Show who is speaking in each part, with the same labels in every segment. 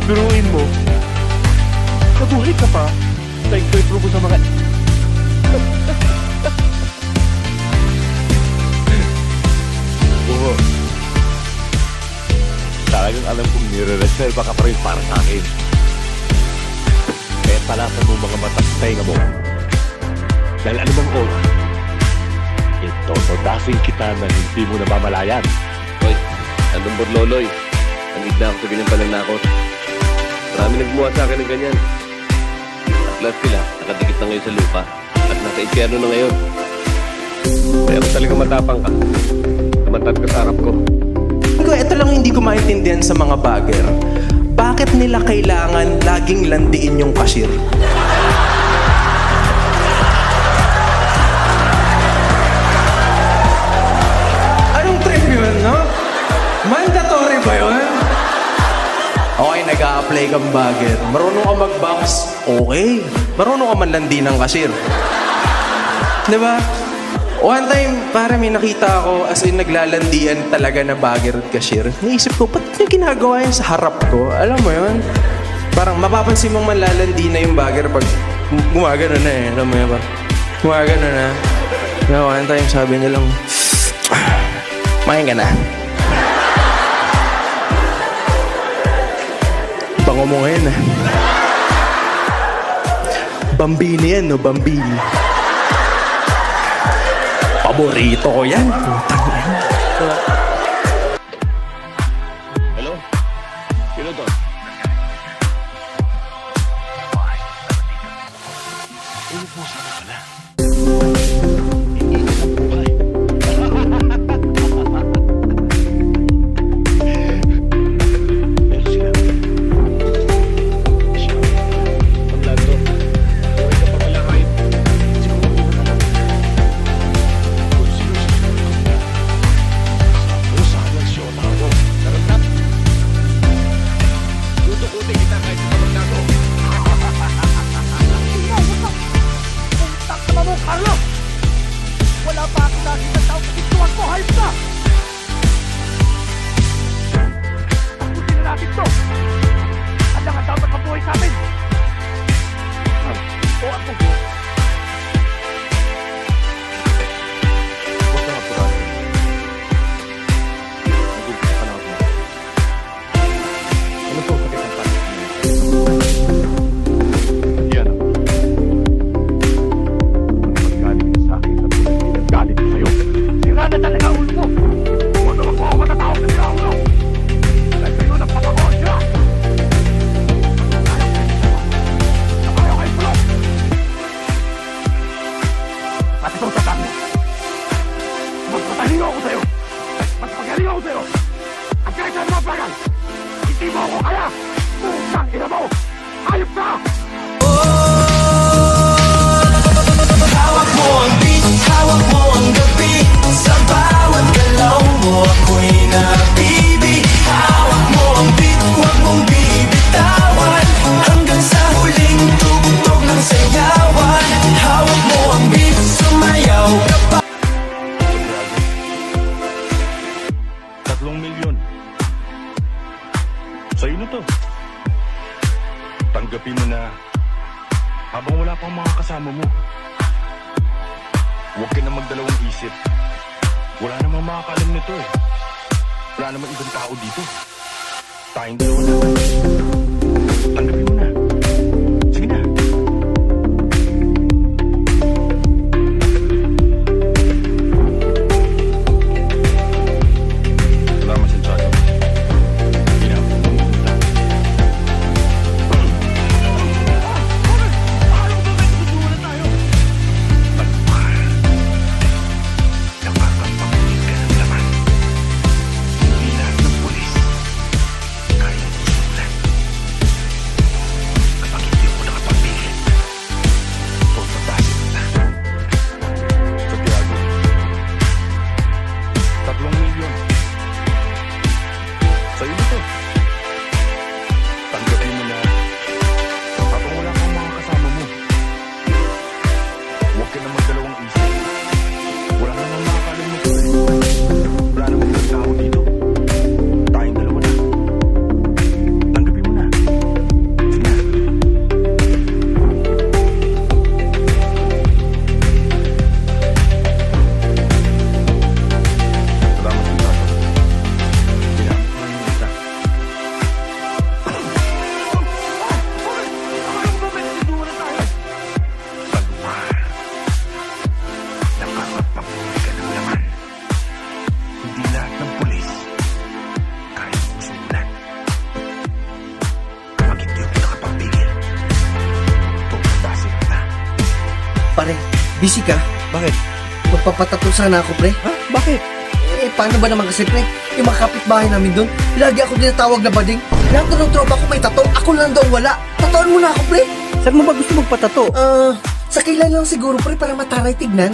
Speaker 1: Biruin mo, nabuhay ka pa. Thank you, improve sa mga... Oo. Talagang alam kong nire-reserva ka pa rin para sa akin. Kaya talasan mo mga matang tenga mo. Dahil ano bang oras, itotodasin kita na hindi mo namamalayan.
Speaker 2: Hoy, anong bodloloy? Anid na ako sa ganyan palang nakot. Marami nagbuha sa akin ng ganyan. At lahat sila, nakadikit na ngayon sa lupa. At nasa impyerno na ngayon. Kaya kung talaga matapang ka, tumantad ka sa harap ko.
Speaker 3: Ito lang hindi ko maintindihan sa mga bagger. Bakit nila kailangan laging landiin yung cashier? Anong trip yun, no? Mandatory ba yun? Okay, nag-a-apply kang bagger. Marunong ka mag-box? Okay. Marunong ka man landi ng cashier. Diba? One time, para may nakita ako as in naglalandian talaga na bagger at cashier. Naisip ko, ba't niya ginagawa yan sa harap ko? Alam mo yun? Parang mapapansin mong manlalandi na yung bagger pag gumagano na eh. Alam mo yun ba? Gumagano na. Na one time, sabi niya lang, mahin ka na. Bango mo ngayon ah. Bambini yan, no? Bambini. Paborito ko yan. Putang yan.
Speaker 1: Hello? Sino to? Ano po sana pala? Hindi na ang buhay. Pero sila. Siya. Paglato. Buhay ka pa pala, right? Siguro hindi mo alam. Kung sino siya. Sabi ang siya ako. Narap. Tutukutin kita kahit sa paglato.
Speaker 4: Tama mo, Carlo! Wala pa ako nakita tao kapituan ko, hayop ka! Tapusin na natin to! At ang dapat mabuhay sa amin! O ako!
Speaker 1: Huwag ka mapurado. Mag-umpisa ka na ako. Ano po sakit ang panik niya? Yan ako. Magagalit ka sa akin at pinagalit ko sa'yo.
Speaker 4: Sira na talaga ulo mo! Huwag naman po ako matatawag na sira ulo! Dahil sa'yo napapakawag siya! Ayaw kayo bulok! At ito sa mo! Mas mataling ako sa'yo! Mas magaling ako sa'yo! At kahit saan mapagal! Hindi mo ako kaya! Putang ina mo! Hayop ka!
Speaker 5: Hawak mo ang beat, hawak mo ang gabi. Sa bawat galaw mo ako'y nabibi. Hawak mo ang beat, huwag mong bibitawan. Hanggang sa huling tugtog ng sayawan. Hawak mo ang beat, sumayaw ka pa.
Speaker 1: 3 milyon. Sa'yo na to. Tanggapin mo na habang wala pang mga kasama mo. Huwag ka na magdalawang isip. Wala namang makakalam nito eh. Wala namang ibang tao dito. Tayong dalawa na. Tanggapin mo na. Sige na. Salamat sa tsaka. Hindi na ako pumunta.
Speaker 4: Ayaw ba may tutulungan tayo?
Speaker 1: Nakakapagpapit ka ng laman. Hindi lahat ng pulis kaya tusulan. Kapag hindi ko nakapagpigil, pagpapasok na. Santiago, 3 milyon. Sa'yo na to. Tanggapin mo na habang wala kang mga kasama mo. Huwag ka na magdalawang isip. Wala namang makakalim mo to eh. Wala namang ibang tao dito. Tayong dalawa na. Tanggapin mo na.
Speaker 6: Busy ka?
Speaker 3: Bakit?
Speaker 6: Magpapatato sana ako, pre.
Speaker 3: Ha? Bakit?
Speaker 6: Eh, paano ba naman kasi, pre? Yung mga kapitbahay namin doon, lagi ako dinatawag na bading. Lahat ng tropa ko may tato, ako lang daw wala. Tatoan mo na ako, pre.
Speaker 3: Saan mo ba gusto magpatato?
Speaker 6: Sa kilay lang siguro, pre, para mataray tignan.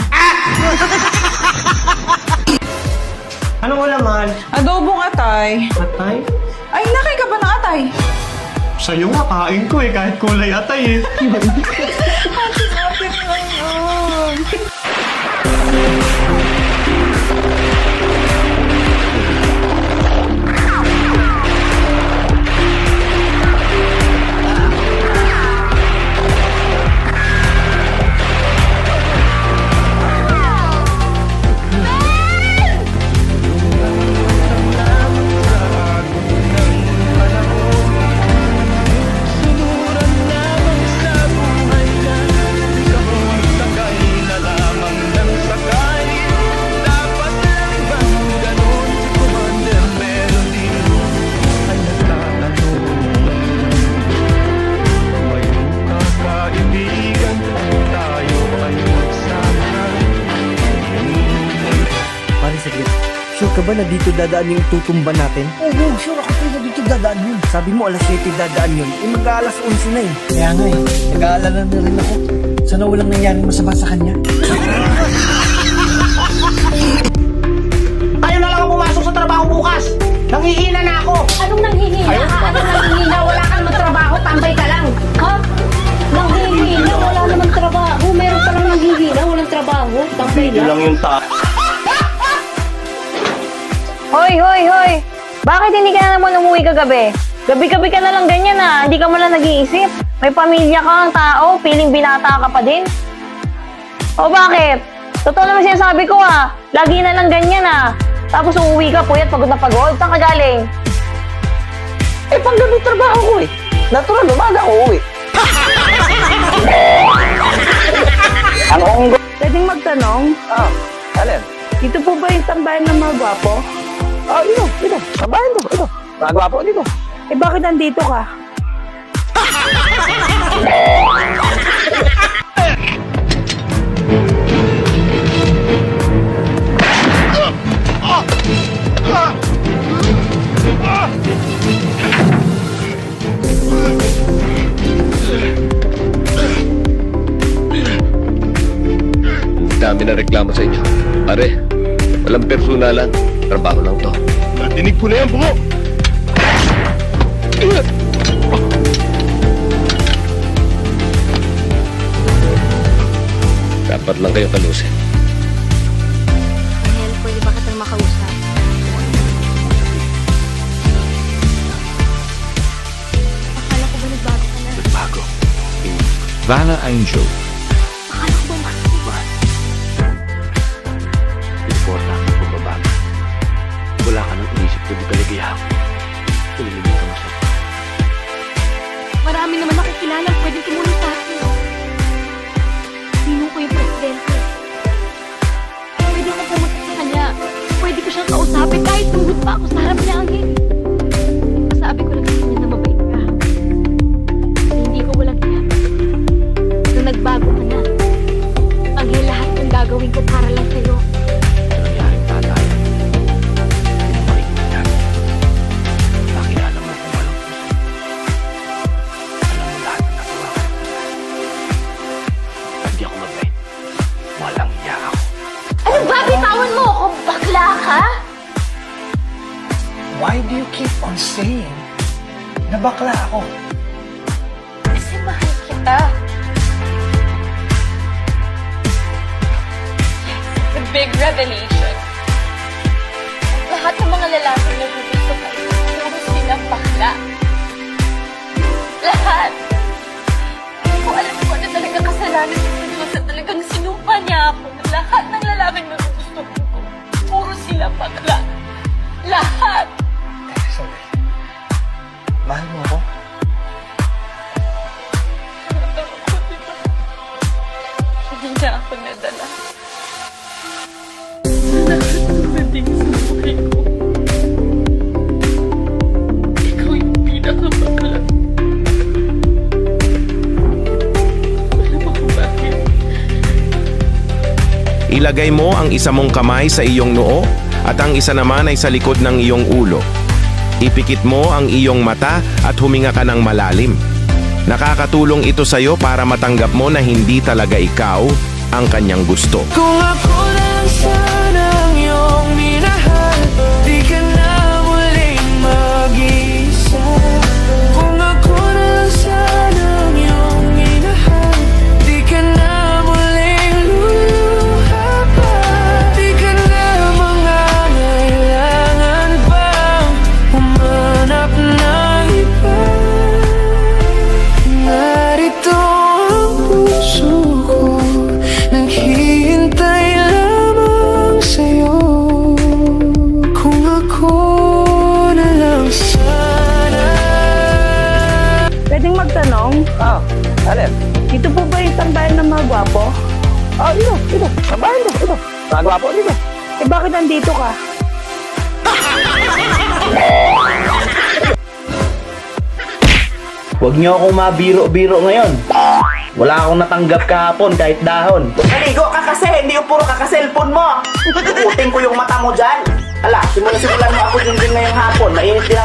Speaker 3: Anong wala, mahal?
Speaker 7: Adobong atay.
Speaker 3: Atay?
Speaker 7: Ay, nakay ka ba ng atay?
Speaker 3: Sa'yo nga, kain ko eh, kahit kulay atay eh.
Speaker 7: Ate lang yun.
Speaker 6: Pare, saglit. Sure ka ba na dito dadaan yung tutumba natin? Oo, sure ako, pre, na dito dadaan yun. Sabi mo alas 7 dadaan yun. Eh, mag-aalas 11 na eh. Kaya nga eh, nag-aalala na rin ako. Sana walang nangyaring masama sa kanya.
Speaker 8: Kayo na lang ang pumasok sa trabaho bukas. Nangihina na ako.
Speaker 9: Anong nanghihina? Anong nanghihina? Wala kang magtrabaho, tambay ka lang. Ha? Nanghihina? Wala namang trabaho. Meron pa lang nanghihina, walang trabaho. Tambay lang.
Speaker 3: yung
Speaker 10: Hoy, hoy, hoy! Bakit hindi ka na naman umuwi kagabi? Gabi-gabi ka na lang ganyan ah, hindi ka man lang nag-iisip. May pamilya ka ang tao, piling binata ka pa din. O bakit? Totoo naman sinasabi ko ah, lagi na lang ganyan ah. Tapos uuwi ka, puyat, pagod na pagod. Saan ka galing?
Speaker 8: Eh, panggabi trabaho ko eh. Natural, umaga ako uwi. Ang onggo.
Speaker 7: Pwedeng magtanong,
Speaker 8: Alin?
Speaker 7: dito po ba yung tambayan ng mga gwapo?
Speaker 8: Dito. Sabayan to. Ito. Nagwapo dito.
Speaker 7: Eh bakit nandito ka?
Speaker 2: Dami na reklamo sa inyo. Pare, walang personalan. Trabaho lang to.
Speaker 1: Natinig ko na yan, bro!
Speaker 2: Dapat lang kayo kalusin.
Speaker 9: Angel, pwede ba kitang makausap? Akala ko ba nagbago ka na?
Speaker 1: Bago. Vanna Angel.
Speaker 9: Akala ko ba makakiba?
Speaker 1: Important ang pagbabago. Wala ka nang inisip ko di kaligayahan. Tulilimutan mo siya.
Speaker 9: Marami naman akong kilala pwedeng tumulong sa akin. Ninong ko yung presidente. Pwede ko pumunta sa kanya. Pwede ko siyang kausapin kahit tuhod pa ako sa harap niya, Angel. Masabi ko lang sa kanya na mabait ka. Na hindi ko walang iya. Na nagbago ka na. Angel, lahat ng gagawin ko para lang sa'yo.
Speaker 1: Ito nangyaring tatay. Hindi mo makikita. Nakilala mo kung walang puso. Alam mo lahat ng nagawa ko. Hindi ako mabait. Walang iya ako.
Speaker 9: Ano ba? Bitawan mo ako? Bakla ka?
Speaker 8: Why do you keep on saying na bakla ako?
Speaker 9: Kasi mahal kita. It's a big revelation. Lahat ng mga lalaking nagugusto ka, puro silang bakla. Lahat. Hindi ko alam kung ano talaga kasalanan ko sa Diyos at talagang sinumpa niya ako na lahat ng lalaking nagugusto ko, puro sila bakla. Lahat.
Speaker 8: Sorry. Mahal mo ako?
Speaker 9: Hindi niya ako nadala. Lahat ng dating sa buhay ko. Ikaw yung pinakabakla. Alam mo kung bakit?
Speaker 11: Ilagay mo ang isa mong kamay sa iyong noo at ang isa naman ay sa likod ng iyong ulo. Ipikit mo ang iyong mata at huminga ka ng malalim. Nakakatulong ito sa'yo para matanggap mo na hindi talaga ikaw ang kanyang gusto.
Speaker 5: Kung ako lang sana ang iyong minahal, di ka na muling mag-isa. Kung ako lang sana ang iyong minahal, di ka na muling luluha pa. Di ka na mangangailangan pang humanap ng iba. Narito ang puso ko, naghihintay lamang sa'yo. Kung ako na lang sana.
Speaker 7: Pwedeng magtanong,
Speaker 8: Alin?
Speaker 7: dito po ba yung tambayan ng mga gwapo?
Speaker 8: Dito. Tambahan dito. Nagawa po dito.
Speaker 7: Eh bakit nandito ka?
Speaker 8: Huwag niyo akong mabiro-biro ngayon. Wala akong natanggap kahapon kahit dahon.
Speaker 6: Naligo ka kasi, hindi yung puro kaka-cellphone mo. Tukutin ko yung mata mo dyan. Ala, simulan mo ako din ngayong hapon. Mainit din